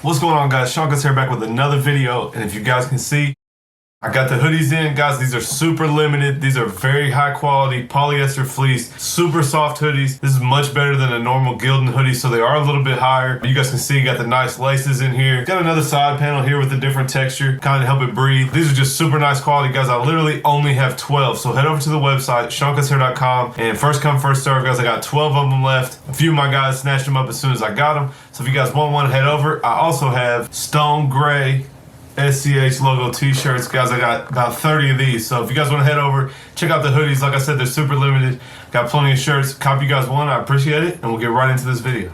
What's going on, guys? Seancutshair back with another video, and if you guys can see, I got the hoodies in, guys. These are super limited. These are very high quality polyester fleece, super soft hoodies. This is much better than a normal Guideline hoodie, so they are a little bit higher. You guys can see, got the nice laces in here. Got another side panel here with a different texture, kind of help it breathe. These are just super nice quality, guys. I literally only have 12, so head over to the website, Seancutshair.com, and first come, first serve, guys. I got 12 of them left. A few of my guys snatched them up as soon as I got them, so if you guys want one, head over. I also have stone gray SCH logo t-shirts, guys. I got about 30 of these, so if you guys want to head over, check out the hoodies. Like I said, they're super limited. Got plenty of shirts. Copy you guys one, I appreciate it, and we'll get right into this video.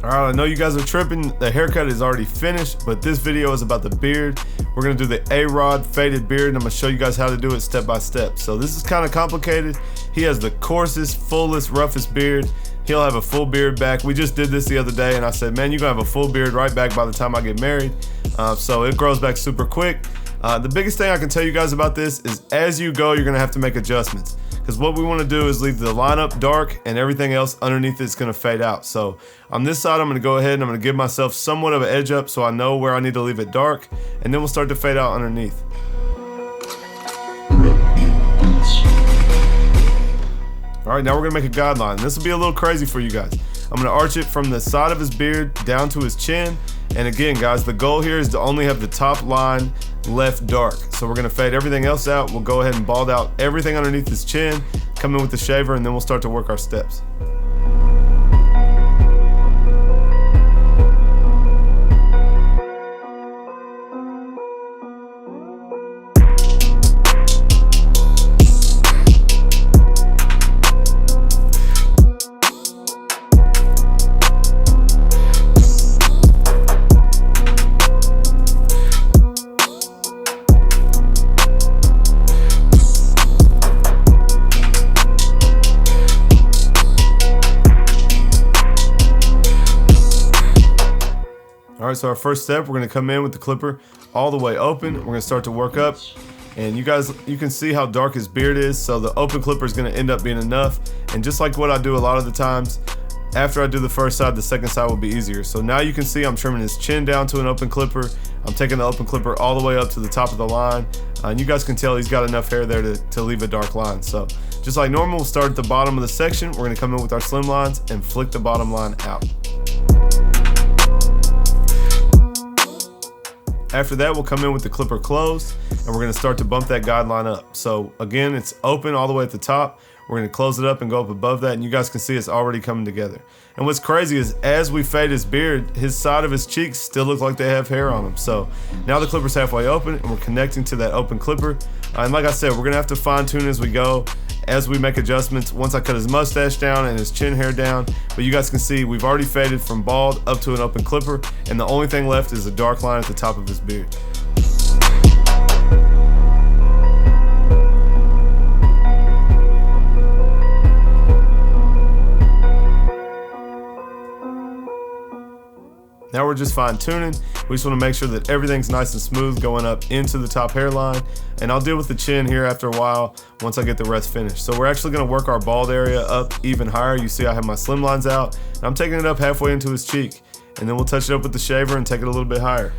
Alright, I know you guys are tripping. The haircut is already finished, but this video is about the beard. We're going to do the AROD faded beard, and I'm going to show you guys how to do it step by step. So this is kind of complicated. He has the coarsest, fullest, roughest beard. He'll have a full beard back. We just did this the other day, and I said, man, you're going to have a full beard right back by the time I get married. So it grows back super quick. The biggest thing I can tell you guys about this is as you go, you're going to have to make adjustments. Because what we want to do is leave the lineup dark and everything else underneath it's going to fade out. So on this side, I'm going to go ahead and I'm going to give myself somewhat of an edge up so I know where I need to leave it dark, and then we'll start to fade out underneath. Alright, now we're going to make a guideline. This will be a little crazy for you guys. I'm going to arch it from the side of his beard down to his chin. And again, guys, the goal here is to only have the top line left dark. So we're going to fade everything else out. We'll go ahead and bald out everything underneath his chin, come in with the shaver, and then we'll start to work our steps. Alright, so our first step, we're going to come in with the clipper all the way open. We're going to start to work up, and you can see how dark his beard is, so the open clipper is going to end up being enough. And just like what I do a lot of the times, after I do the first side, the second side will be easier. So now you can see I'm trimming his chin down to an open clipper. I'm taking the open clipper all the way up to the top of the line, and you guys can tell he's got enough hair there to leave a dark line. So just like normal, we'll start at the bottom of the section. We're going to come in with our Slimlines and flick the bottom line out. After that, we'll come in with the clipper closed, and we're going to start to bump that guideline up. So again, it's open all the way at the top. We're going to close it up and go up above that, and you guys can see it's already coming together. And what's crazy is as we fade his beard, his side of his cheeks still look like they have hair on them. So now the clipper's halfway open, and we're connecting to that open clipper. And like I said, we're going to have to fine tune as we go, as we make adjustments. Once I cut his mustache down and his chin hair down, but you guys can see we've already faded from bald up to an open clipper, and the only thing left is a dark line at the top of his beard. Now we're just fine tuning. We just want to make sure that everything's nice and smooth going up into the top hairline. And I'll deal with the chin here after a while once I get the rest finished. So we're actually going to work our bald area up even higher. You see I have my Slimlines out, and I'm taking it up halfway into his cheek. And then we'll touch it up with the shaver and take it a little bit higher.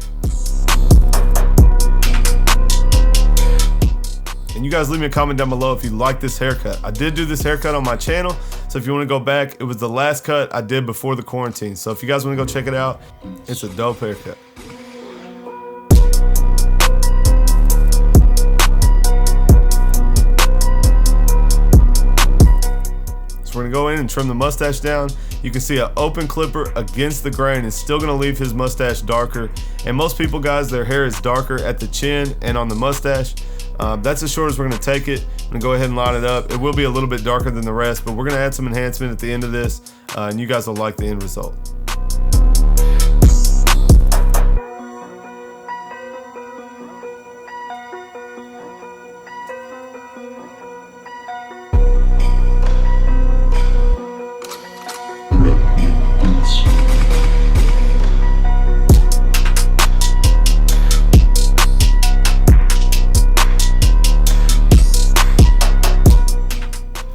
And you guys leave me a comment down below if you like this haircut. I did do this haircut on my channel, so if you want to go back, it was the last cut I did before the quarantine. So if you guys want to go check it out, it's a dope haircut. So we're gonna go in and trim the mustache down. you can see an open clipper against the grain is still gonna leave his mustache darker. And most people, guys, their hair is darker at the chin and on the mustache. That's as short as we're gonna take it. I'm gonna go ahead and line it up. It will be a little bit darker than the rest, but we're gonna add some enhancement at the end of this, and you guys will like the end result.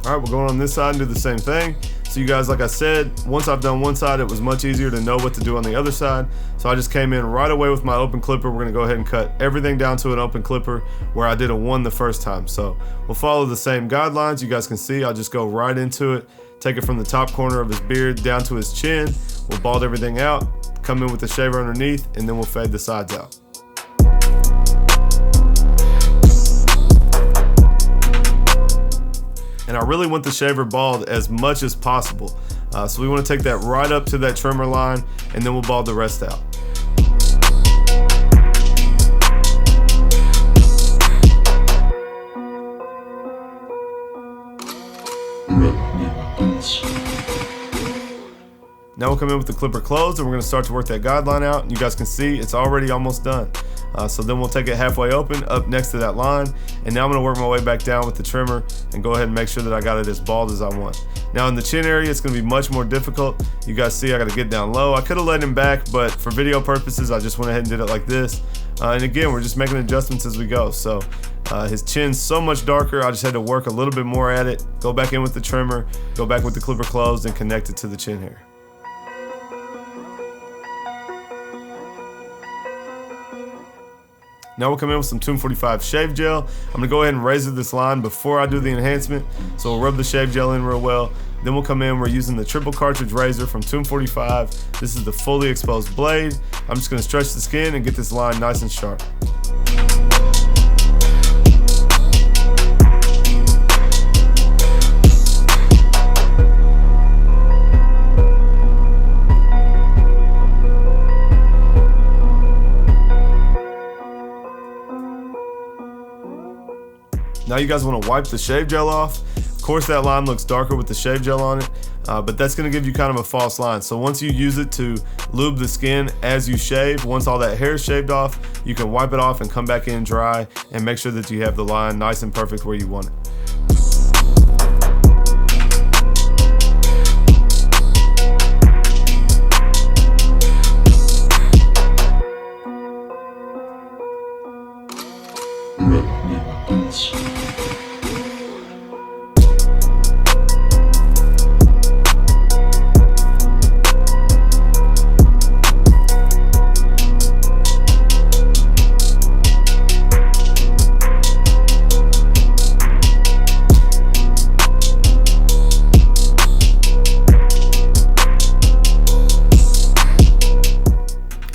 Alright, we're going on this side and do the same thing. So you guys, like I said, once I've done one side, it was much easier to know what to do on the other side. So I just came in right away with my open clipper. We're gonna go ahead and cut everything down to an open clipper where I did a 1 the first time. So we'll follow the same guidelines. You guys can see, I'll just go right into it, take it from the top corner of his beard down to his chin. We'll bald everything out, come in with the shaver underneath, and then we'll fade the sides out. And I really want the shaver bald as much as possible. So we want to take that right up to that trimmer line, and then we'll bald the rest out. Now we'll come in with the clipper closed, and we're going to start to work that guideline out. And you guys can see it's already almost done. So then we'll take it halfway open up next to that line, and now I'm going to work my way back down with the trimmer and go ahead and make sure that I got it as bald as I want. Now in the chin area, it's going to be much more difficult. You guys see I got to get down low. I could have let him back, but for video purposes, I just went ahead and did it like this. And again, we're just making adjustments as we go. So his chin's so much darker, I just had to work a little bit more at it, go back in with the trimmer, go back with the clipper closed, and connect it to the chin hair. Now we'll come in with some 245 shave gel. I'm gonna go ahead and razor this line before I do the enhancement. So we'll rub the shave gel in real well. Then we'll come in, we're using the triple cartridge razor from 245. This is the fully exposed blade. I'm just gonna stretch the skin and get this line nice and sharp. Now you guys want to wipe the shave gel off. Of course that line looks darker with the shave gel on it, but that's going to give you kind of a false line. So once you use it to lube the skin as you shave, once all that hair is shaved off, you can wipe it off and come back in dry and make sure that you have the line nice and perfect where you want it.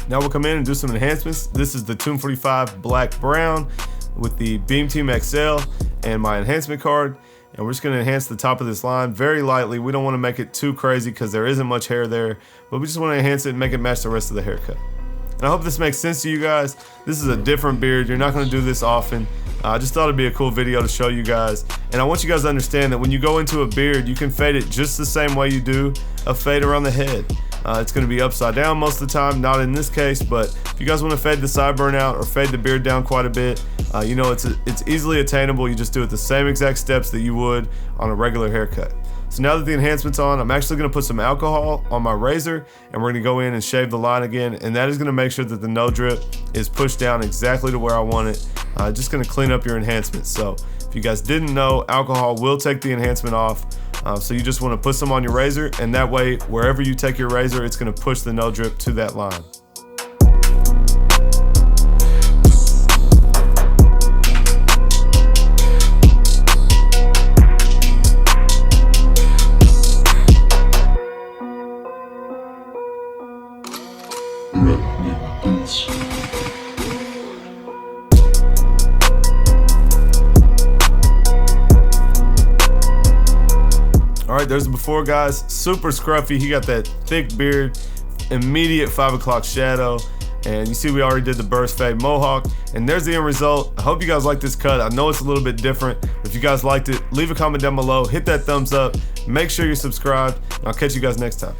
Now we'll come in and do some enhancements. This is the 245 Black Brown with the Beam Team XL and my enhancement card. And we're just gonna enhance the top of this line very lightly. We don't wanna make it too crazy because there isn't much hair there, but we just wanna enhance it and make it match the rest of the haircut. And I hope this makes sense to you guys. This is a different beard. You're not gonna do this often. I just thought it'd be a cool video to show you guys. And I want you guys to understand that when you go into a beard, you can fade it just the same way you do a fade around the head. It's going to be upside down most of the time, not in this case, but if you guys want to fade the sideburn out or fade the beard down quite a bit, you know it's easily attainable. You just do it the same exact steps that you would on a regular haircut. So now that the enhancement's on, I'm actually going to put some alcohol on my razor, and we're going to go in and shave the line again, and that is going to make sure that the no drip is pushed down exactly to where I want it. Just going to clean up your enhancement. So if you guys didn't know, alcohol will take the enhancement off. So you just want to put some on your razor, and that way wherever you take your razor, it's going to push the no drip to that line. right, there's the before, guys. Super scruffy. He got that thick beard, immediate 5 o'clock shadow. And you see we already did the burst fade mohawk. And there's the end result. I hope you guys like this cut. I know it's a little bit different. If you guys liked it, leave a comment down below. Hit that thumbs up. Make sure you're subscribed. And I'll catch you guys next time.